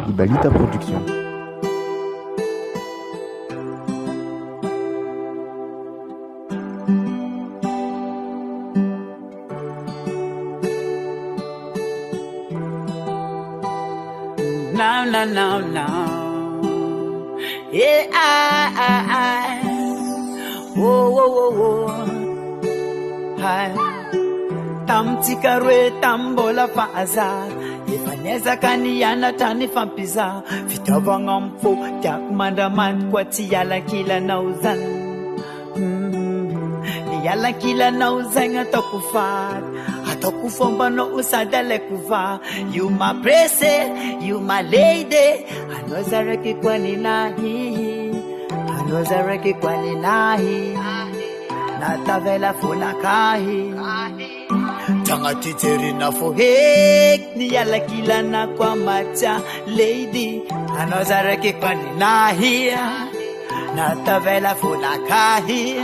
Ibalita Production. No. Yeah, I. Whoa. Hi. Tamtikarwe tambola faza. Ifaneza kaniana tani fampiza. Vitava ngamfo jak mandaman kwa tiyala kila nauzan. Yala kila nauzan atokufat. Atokufomba no usadale kuva. You my princess, you my lady. Anozareki kwani nahi. Anozareki kwani nahi. Natavela funakahi. Tanga titeri na fohek. Ni yala kila na kwa macha lady. Anozareki kwani nahi. Natavela funakahi.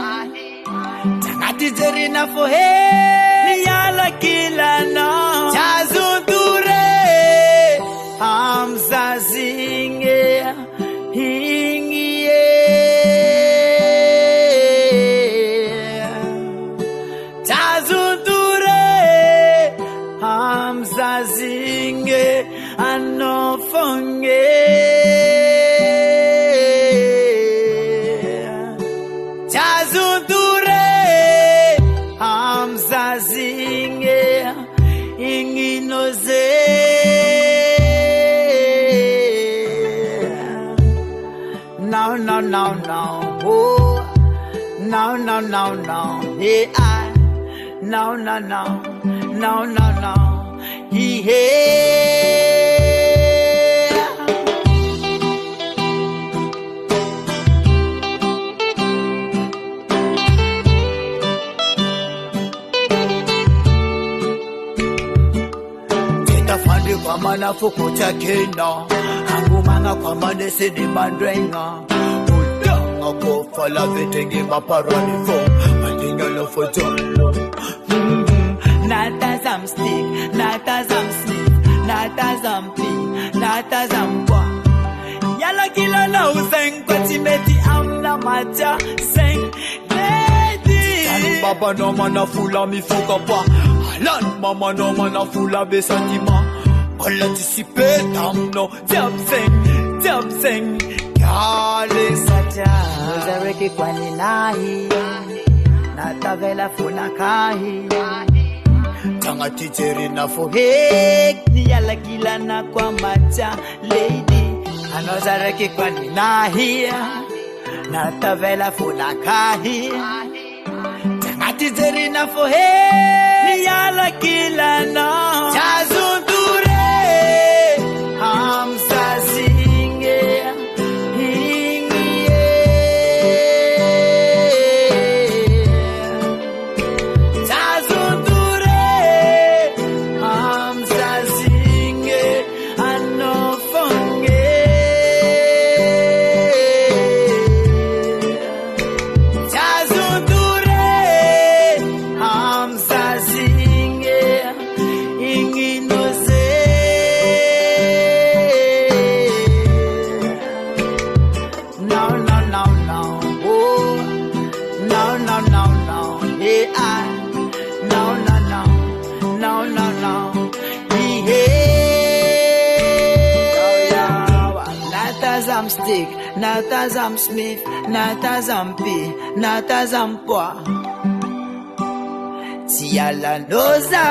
Tanga titeri na fohek. Yala kila no Tsiazontory Hamza zinge hingie Tsiazontory Hamza zinge anofonge Tsiazontory Hamza zinge inginoze No oh no hey I no hey kwa mana fuko chakena Hangu manga kwa mane sidi mandrenga Udanga ko fala vetenge maparani fo Mandinga lo fo jolo Not as I'm stick, not as I'm sleep Not as I'm pee, not as I'm wa Yala kila na uzeng kwa timeti amna macha seng lady Tani baba no mana fula mifuka pa Halan mama no mana fula besantima All anticipate, no Jab sing Kale sacha Nozareki kwani nahi Natavela funakahi Tanga titeri na fohek Ni yala kila na kwa macha lady Anozareki kwani nahi Natavela funakahi Tanga titeri na fohek Ni yala kila na Tsiazontory Hamza zinge hingie Tsiazontory Hamza zinge anofonge Tsiazontory Hamza zinge inginoze I'm stick, not as I'm Smith, not as I'm P, not as I'm Poa. Tiala Noza.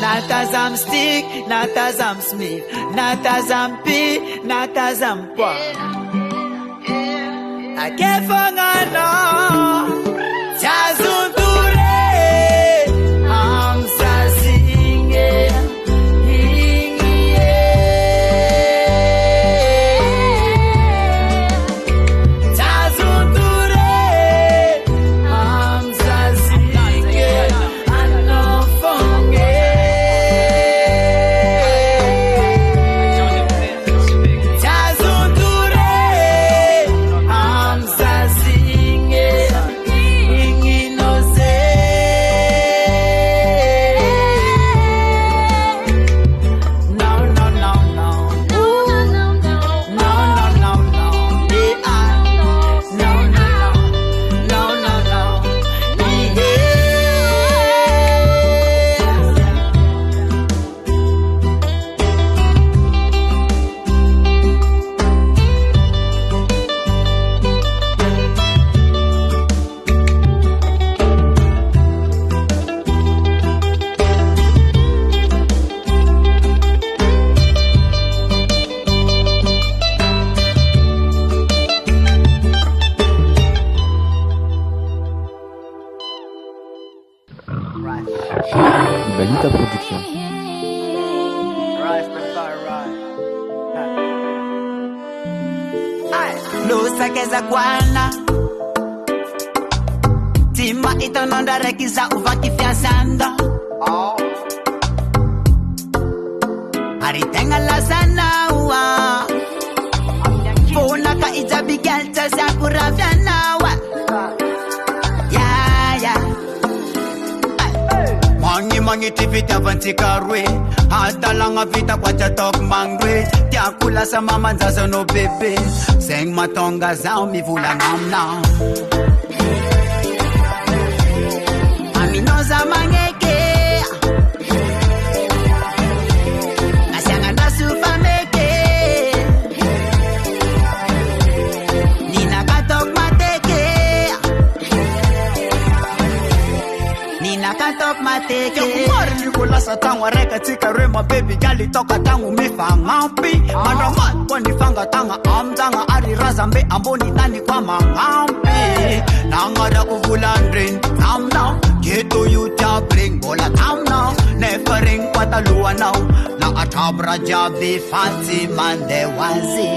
Not as I'm stick, not as I'm Smith, not as I'm P, not as I'm Poa. I can't forget no. Tsiazontory Hamza zinge. Tsiazontory Hamza zinge. Production. Lusakeza kwana Tima itononda rekiza uvakifiasanda Aritenga la sanawa Puna ka ijabigelta sakura vyanawa Mangi tivita vantikarwe Hadalanga vita kwa chatok mangwe Tiakula sa mama nzazo no bebe Seng matonga zao mivula namna Aminoza Magneky Asyanga ndasu fameke Nina katok mateke Nina katok mateke Kula sa tangwa reka tika rema baby gali toka tangu mifa ngampi Mandamat kwa nifanga tanga amdanga ari razambe amboni tani kwa mangampi Nangada uvulandrin tam now Geto yuta bring bola tam now Never ring patalua now Na atabra jabi fancy mande wazi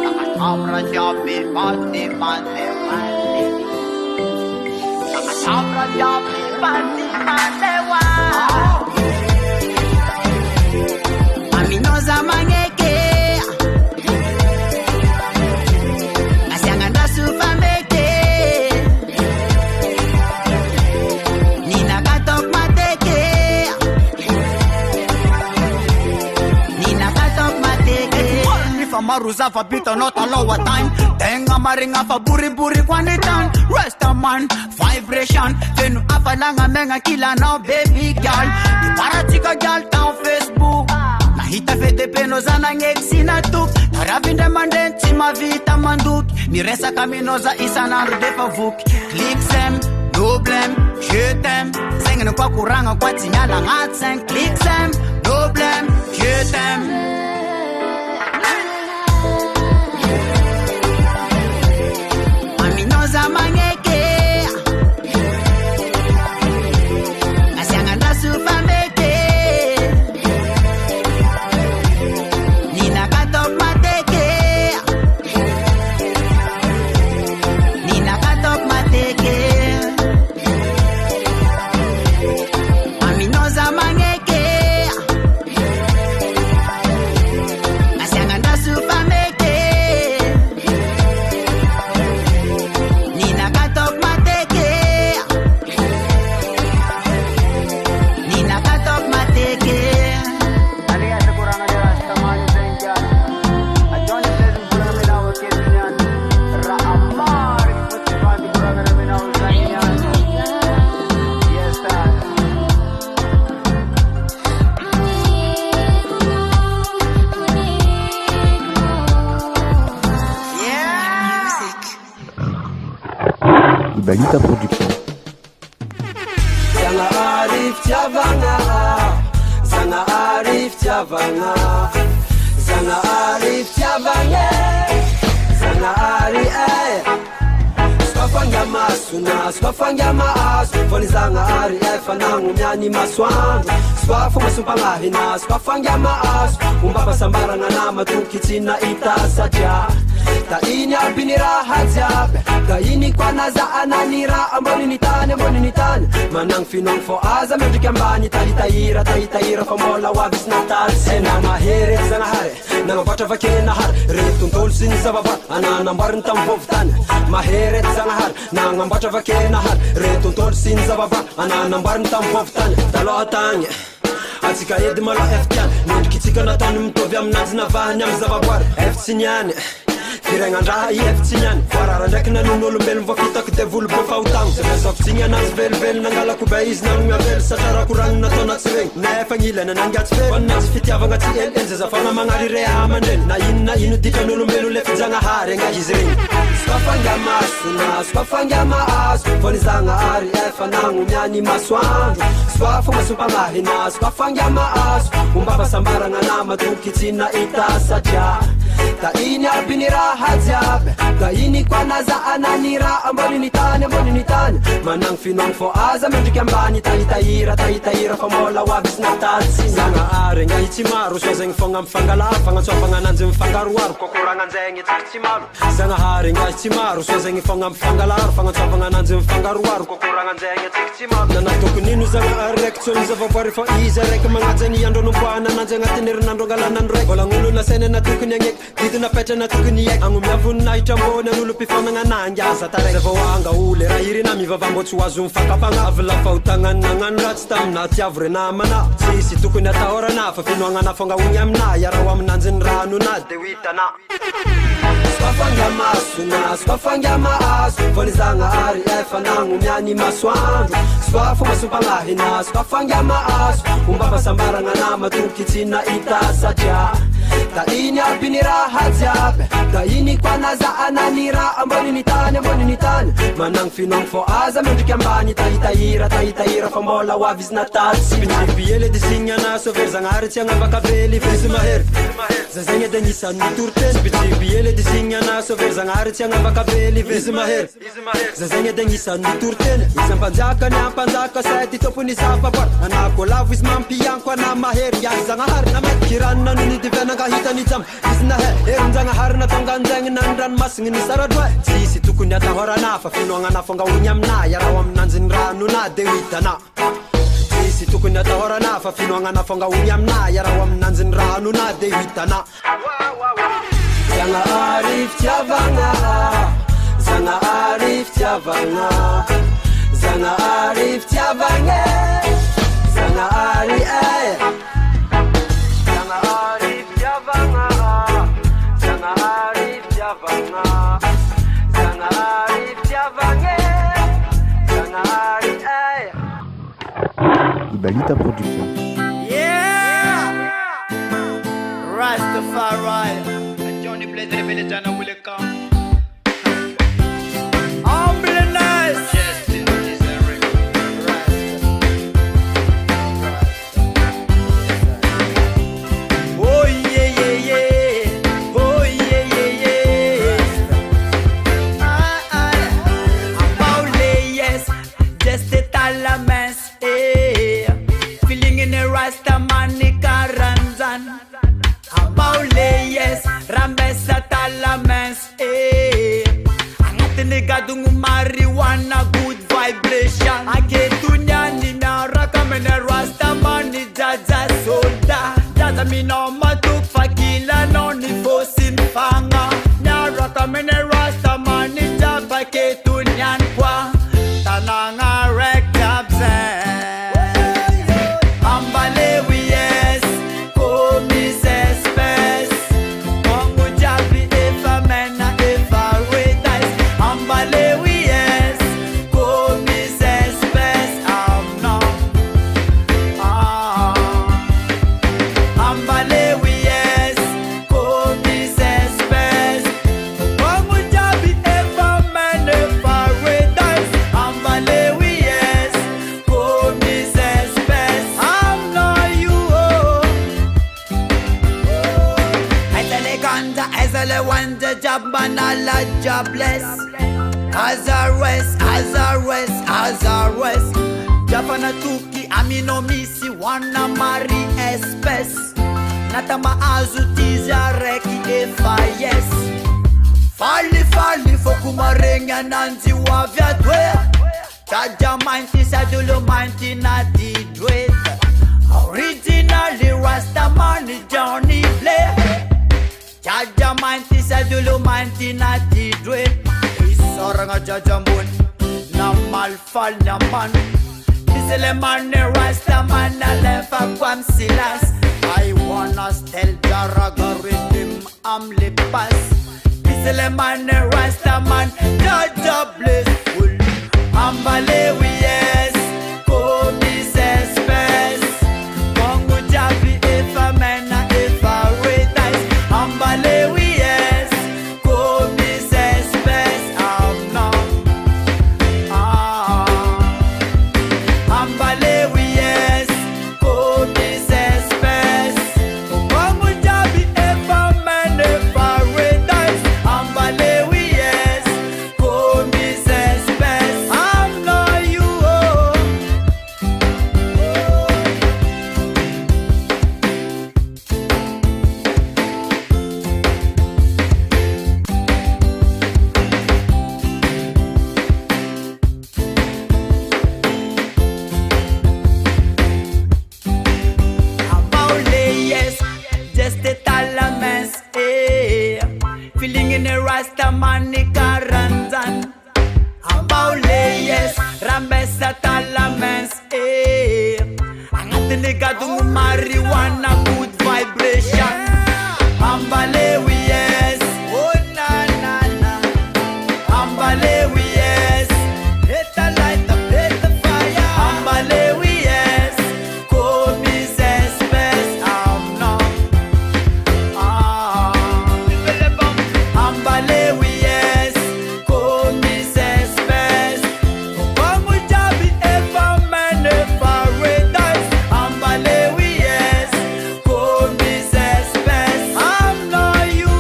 Na atabra jabi fancy mande wazi Abra jabi fancy mande wazi Aminoza Magneky Asyanga ndasu fameke Nina katok mateke Nina katok mateke Nifa maruza fa bita not a lower time Tenga maringa fa buri kwani tan Rest a man, vibration Tenu afalanga menga kila now baby girl Di paratika girl down Facebook Nahita fete peno zana ngexi na tuk Taravinde mandenti ma vita manduk Miresa kaminoza isana rudefa vuk Click sem, no blame, je t'aime Zengene kwa kuranga kwa tinyala ngatsen Click sem, no blame, je t'aime Aminoza Magneky Asyanga ndasu fameke Nina katok mateke Nina katok mateke Aminoza Magneky Asyanga ndasu fameke Nina katok mateke Nina katok mateke Aliya sa kurang aja semuanya sengja Johny says kurang minaw kinyan Raamar iputipan di kurang minaw Zagnahary Yes sir Ibalita Production. Zagnahary fitiavagna Zagnahary fitiavagna Zagnahary fitiavagna Zagnahary Skafanga masuna Skafanga maaso Foni Zagnahary fanango miani masoandro Skafa masumpangahina Skafanga maaso Umbaba sambarana na matukitsina itasadya Ta ini abinira hajabe Ka ini kwa naza ananira Amboni nitane Manang finong fo aza Mendrik ambani Taitaira fa mola wabis natal Sena maheret Zagnahary Nangabatra vakena har Retuntol sin sababa Ananambarin tamvovtan Maheret Zagnahary Nangabatra vakena har Retuntol sin sababa Ananambarin tamvovtan Taloatanye Atsika edy malo eftiany Nendrikitsika nataony mitovy aminazy navahany amy zavaboary efitsy niany Firengandraha I efitsy niany Farara ndraiky nanon'olombelony voafitako de volo be fahotagno Zavasafitsiny anazy velively nangalako be izy nagnomiavely Satria raha koragny nataona tsy regny Nefa gnilany nangatsy fely Fanazy fitiavagna tsy elely Zazafagna magnary re amandreny Na ino ditran'olombelo le fijanahary agna izy regny Skafanga masona Skafanga maaso Fony Zagnahary efa nagnomiany masoandro Skafa masumpangahina Skafanga maaso Umbaba sambaragna na matukitsina ita satria Tainy aby ny raha jiaby Tainy kwa naza ananira Ambony tany Manang finong fo aza mendriky ambany Tahitahira fa mola hoavy sy natatsy Zagnahary nga tsy maro So zegny fogna mifangala Fagnatsofagna ananjy mifangaroaro Kokoragna anzegny tsy tsy maro Zagnahary nga tsy maro So zegny fogna mifangalaro Fagnatsofagna ananjy mifangaroaro Kokoragna anzegny tsy tsy maro Nanatokony ino Zagnahary raiky Tsony zavaboary fa izy raiky Magnajany andro nompoana ananjy agnatin'ny herinandro angalanandro raiky Volagnolona na saina natokony agneky Dito na petra natokony eky Agnomiavony nahitra ambony An'olo mpifanagna nangy asa taraiky Zavahoanga ole raha irina mivavambo tsy hoazo mifakapagna Avy fahotagna nagnano ratsy tamina tiavo re namana Tsisy tokony atahorana Fa finoagnana fonga ogny amina Iarao aminanjy ny ranona De ho hitana Sofanga masona Sofanga maazo Fony Zagnahary efa nagnomiany masoandro Sofo masompagnahina Sofanga maazo Omba fasambaragna nama Toky tsy nahita satria Tainy aby ny raha jiaby Tainy kwa naza ananira Ambony ny tany Manang finong fo aza mendriky ambany Tahitahira fa mola hoavy izy natatsy Biele de signana Sovery Zagnahary tsy agnavaka vely Vizy mahery Zazegny edy agnisan'ny torteny Biele de signana Sovery Zagnahary tsy agnavaka vely Vizy mahery Zazegny edy agnisan'ny torteny Izy ampanjaka ny ampanjaka Sety tompony zavaboary Anako lavo izy mampianko ana mahery Iary Zagnahary namety Kiranina no nidiviananga hitany jam Izy nahe Erin Zagnahary natonga anzegny Nandranomasigny ny saradroe Tsisy tokony atahorana Fa finoagnana fonga ogny amina Iarao aminanjy ny ranona De ho hitana Tsisy tokony atahorana Fa finoagnana fonga ogny amina Iarao aminanjy ny ranona De ho hitana Zagnahary fitiavagna Zagnahary fitiavagna Zagnahary fitiavagna Zagnahary Zagnahary fitiavagna Zagnahary fitiavagna Zagnahary fitiavagna Zagnahary Ibalita Production. Yeah! Rastafari and Johny Blaz J will come. Ambelao Justin is a record. Oh yeah. Oh yeah. Ambelao yes, just a talamens. Feeling in a rasta mani karanzan. Ambelao yes, rambesa talamens. Gadung marijuana good vibration aketunyani na rakamene rasta mani Zaza solda Zaza mino matuk fakila noni fosin fanga na rakamene rasta mani Jaba ketunyan kwa tananga rekabzen Ambelao yes komis espes Kongo jabi efa mena efa redais Ambelao yes, komis espes amna Ambelao yes, komis espes Kongo jabi efa mene paradise Ambelao yes, komis espes amna you Aizale ganda, aizale wanda Jabbanala jobless Azarwes Jafana tuki amino misi wana mari espes Natama azutiza reki efa yes Fali fokumarenya nanzi wavya dwe Chaja manti sadulo manti nati dwe Originally Rastamani Johny play Chaja manti sadulo manti nati dwe Soranga jajambun na malfal naman Bisele mane rasta man na lefa kwam silas I wanna tell Jaraga rhythm am lipas Bisele mane rasta man Jaja blissful Ambelao yes komis espes Kongo jabi efa mena efa redais Ambelao yes komis espes Ambelao yes, komis espes Kongo jabi efa mene efa manika ranzan Ambaule yes Rambesa talamens Angatinigadung marijuana good vibration Ambalewi yes Oh na na na Ambalewi yes Hit the light up, hit the fire Ambalewi yes Komi says best I'm not Ambalewi yes Komi says best Kopangu jabi ever man ever with us Ambalewi yes Komi says best I'm not you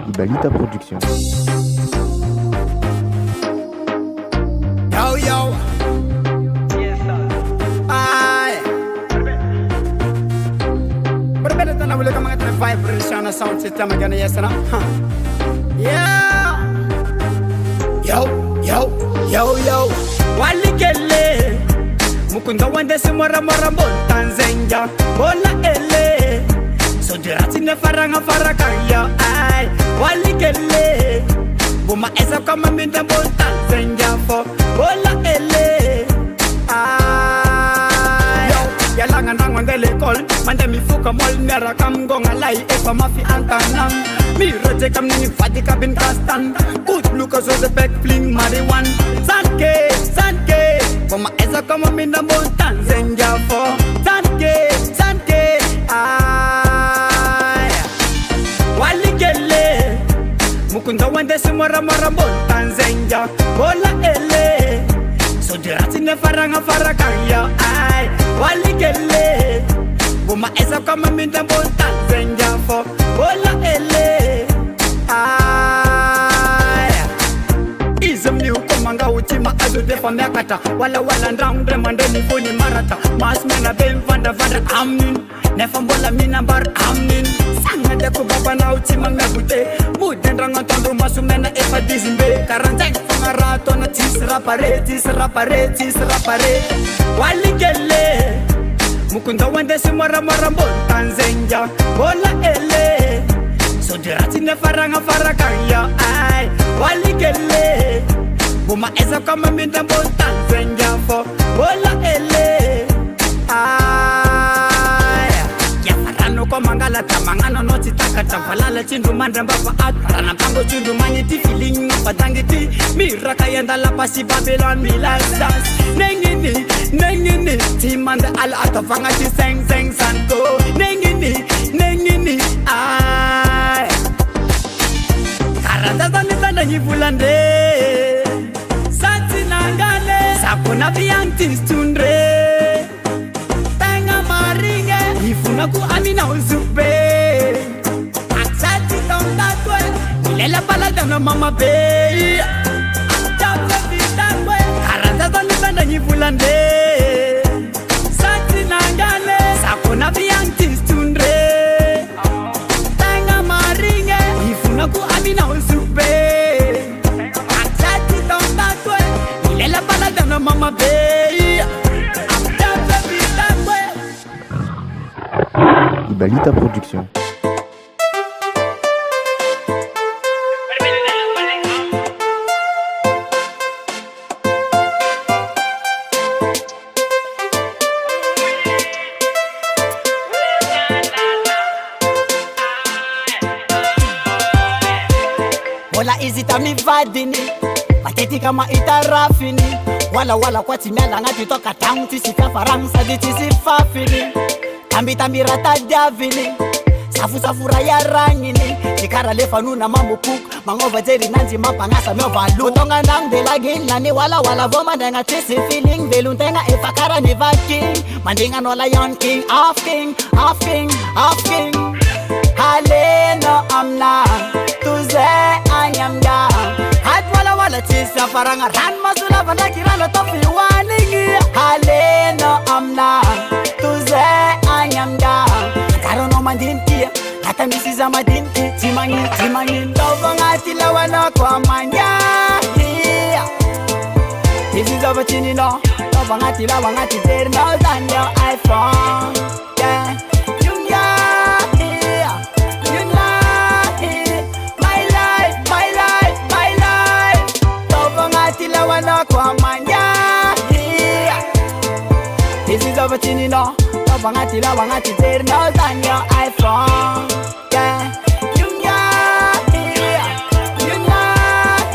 Ibalita Production. Yo yo Yes, sir. Ay Berbeda tanah boleh kamu ngatakan vibration na sound system agak ni yes na Yeah Yo yo yo yo Walikele Mukunda wande semara marambon Tanzania Bola ele So dirati ne faranga farakaya Ay Walikele Buma esa kama minda bon Tanzania fo Bola ele Ay Yo Yalangan rang wangele kol Manda mi fuka mol Nera kam gonga lai Efa mafi antanang Mi rote kam nini fati kabin kastan Good Lucas was a back fling marijuan Sanke, sanke Buma esa kama minda bon Tanzania fo Sanke, sanke Ay Walikele Mukunda wande semara marambon Tanzania Bola ele So dirati ne faranga farakaya Ay Walikele Buma esa kama minda bon Tanzania fo Bola ele Ay Ism ni ukomanga uchima azu defa mekata Wala wala ndang remande ni funi marata Mas mena bem vanda vanda amnin Nefa mbola mina bar amnin Sanga de kubaba na uchima mekute Muden rangan tondo masu mena efa dizimbe Karanjeng fangarato na tis rapare Walikele Mukunda wande semara marambon Tanzania Bola ele So dirati ne faranga farakaya Ay Walikele Buma esa kama minda bon Tanzania fo Bola ele Ay Ya farano komangala tamangano noti takata Falala chindu mandamba fa at Rana pango chindu manyiti feeling Padangiti Miraka yanda la pasi Babylone Milasas Nengini Nengini Timanda ala atafanga ti seng seng sanko Nengini Nengini Ay Karata zanita na hivulande Santi nangale Sakuna biyanti stundre Tenga maringe Ifuna ku amina uzupe Aksati tondatwe Nilela palada na mama be Chapwe vitakwe Karata zanita na hivulande Santi nangale Sakuna biyanti stundre Tenga maringe Ifuna ku amina uzupe Aksati tondatwe Nilela palada na mama be Chapwe vitakwe Ibalita Production. Wala izita mivadini Mateti kama itarafini Wala wala kwa timela ngati toka tangu Tisika faransa di tisifafini Tambi tambi rata davini Safu safura ya rangini Chikara lefa nuna mambo kuk Mangova jeri nanji mapangasa meva lu Tonga nang de la gilani Wala wala voma denga tisi feeling Veluntenga efakara ni vaking Mandinga no lion king Half king, half king, half king Halena amna Tuze anyamga Hat wala wala tisa faranga Ran masula vanda kirana tofi walingi Halena amna Tuze anyamga Karo no mandinti Hata misiza madinti Timangin Dovo ngati lawa no kwa manya Tisiza bachini no Dovo ngati lawa ngati Teri no zanyo iPhone Yeah over Tinino, Tabangati, Lavangati, no than your iPhone. Yeah, you got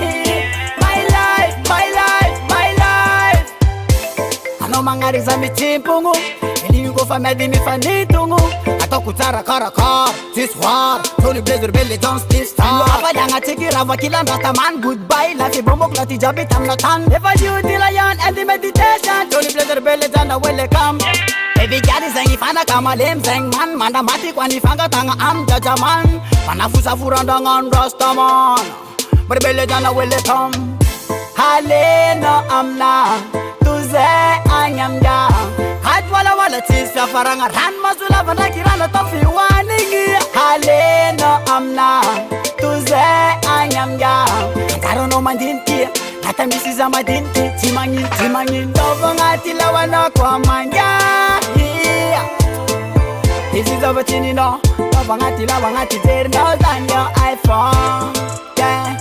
it, my life, my life, my life. I know Mangari Zamitimpungu, and you go for Madame Fanitungu. I talk with Tara Karakar, this war, Tony Blazer Belly, don't still star. I take it, Ravakilan, man, goodbye, Laffy Bomo, Plati Jabit, I'm not on. Never you till I am and the meditation. Tony Blazer Belly, and I will come. Baby gal is saying if I come a lame saying man, Mandamatic when if I got am Jajaman, Panafusa Furandang Rastaman. But Belly, and I will come. Halena, I'm now. I am down. Had wala tis ya faranga ran masula bana kirana tofi wani Halena amna tuze I am down. I don't know my dinti. Hata misiza madinti timangi ndogo ngati la wana kwa manja. This is over Tinino. Ndogo ngati la wangati there no than your iPhone. Yeah.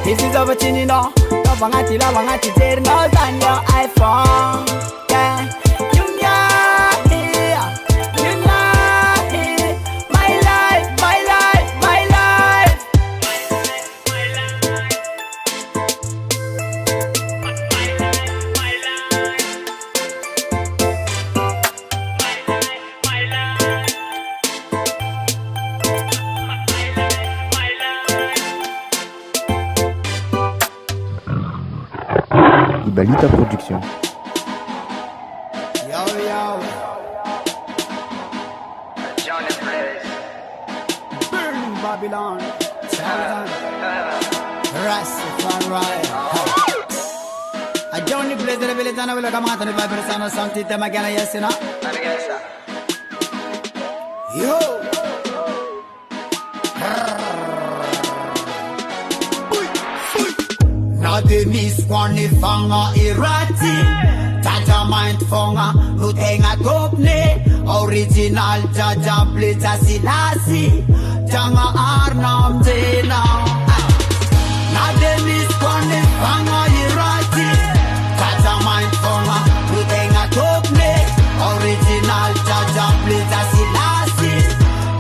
This is over Tinino, Lavangati, there no than your iPhone. Yeah, you got it, my life, my life, my life. Ibalita Production. Yo, yo. Johny Burn Babylone. Ratsy. I Johny Blaz J will come out and 5% or something. Magneky, yes, you know. Yo. Na de mis kwani fanga irati Tata mind fonga Nutenga topne Original jaja plita silasi Janga arnam jena Na de mis kwani fanga irati Tata mind fonga Nutenga topne Original jaja plita silasi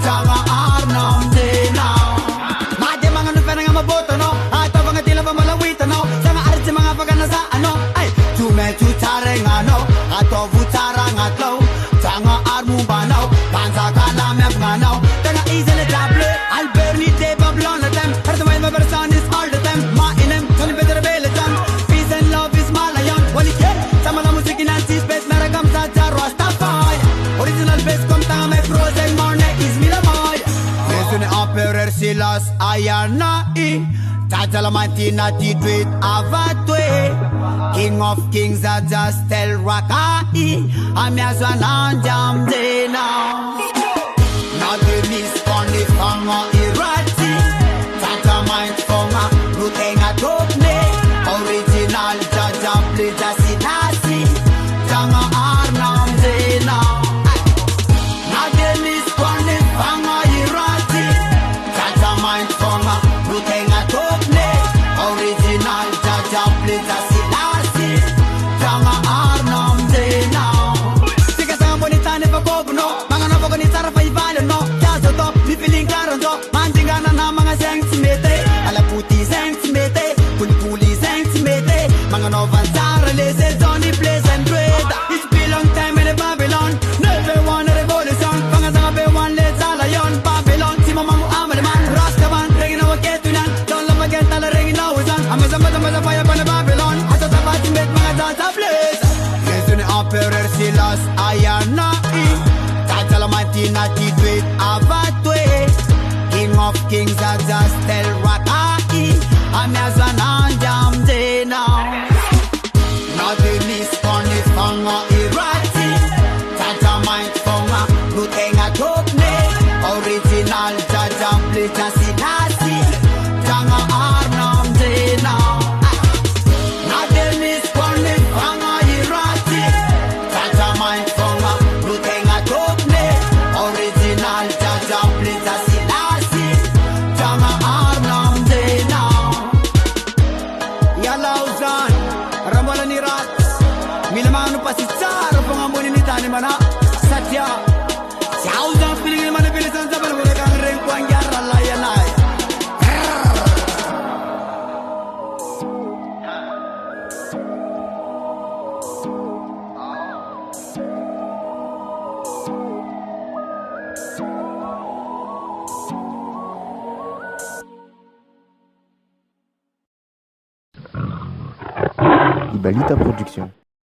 Janga arnam jena Made mga nufena nga maboto no Ato mga tila pa malawita no Sanga arti mga pagana sa ano Ay, tume tutare nga no Ato vutara nga tlo Sanga armu banaw Bansa kalamyap nga no Tanga easily table Alberni de Babylone le tem Her the way my person is all the time Ma inem, Tony better beletan Peace and love is Malayan Wali ke, sama la musik inansi space Mera kam sa jaro Rastafari Original base kom tanga me frozen morne is milamoy Resune empereur silas ayana I Tajala mantina ti tweet avatwe King of kings Zaza stel rakai Amyazwa nanjam de now Na de mis kondi fanga irati Tata mind fonga Rutenga topne Original jaja plita sinasi Janga arnam de now Na de mis kondi fanga irati Tata mind fonga Rutenga topne Original jaja plita sinasi Janga arnam de now Sika sa bonita ne pa kobuno Mga naboko ni Sara pa ibalo no Tsiazontory, mi feeling karonzo Manjingana na mga sentimete Alaputi sentimete Puli sentimete Mga novan Sara lese Johnny Blaz J It's been long time in the Babylone Never want a revolution Mga sanga be one let's all ayon Babylone, si mamamu amaleman Rastaman, regina waketunan Don't love again, tala regina wazan Amazamazamaza fire pa na Babylone Asa sabati met mga Zaza Blaz Yesu ni empereur silas ayana I Tajala mantina ti tweet avatwe King of kings Zaza stel rakai Amyazwa nanjam de now Na de mis kondi fanga irati Tata mind fonga Nutenga topne Original jaja plita sinasi Janga arnam de now Na de mis kondi fanga irati Tata mind fonga Nutenga topne Original jaja Mila mga ano pa si Tsaro pangamunin ni Tani mana Satya Siyaw sa piling naman na pilisan sa balmula kang rin ko ang yara layan ay Ibalita Production.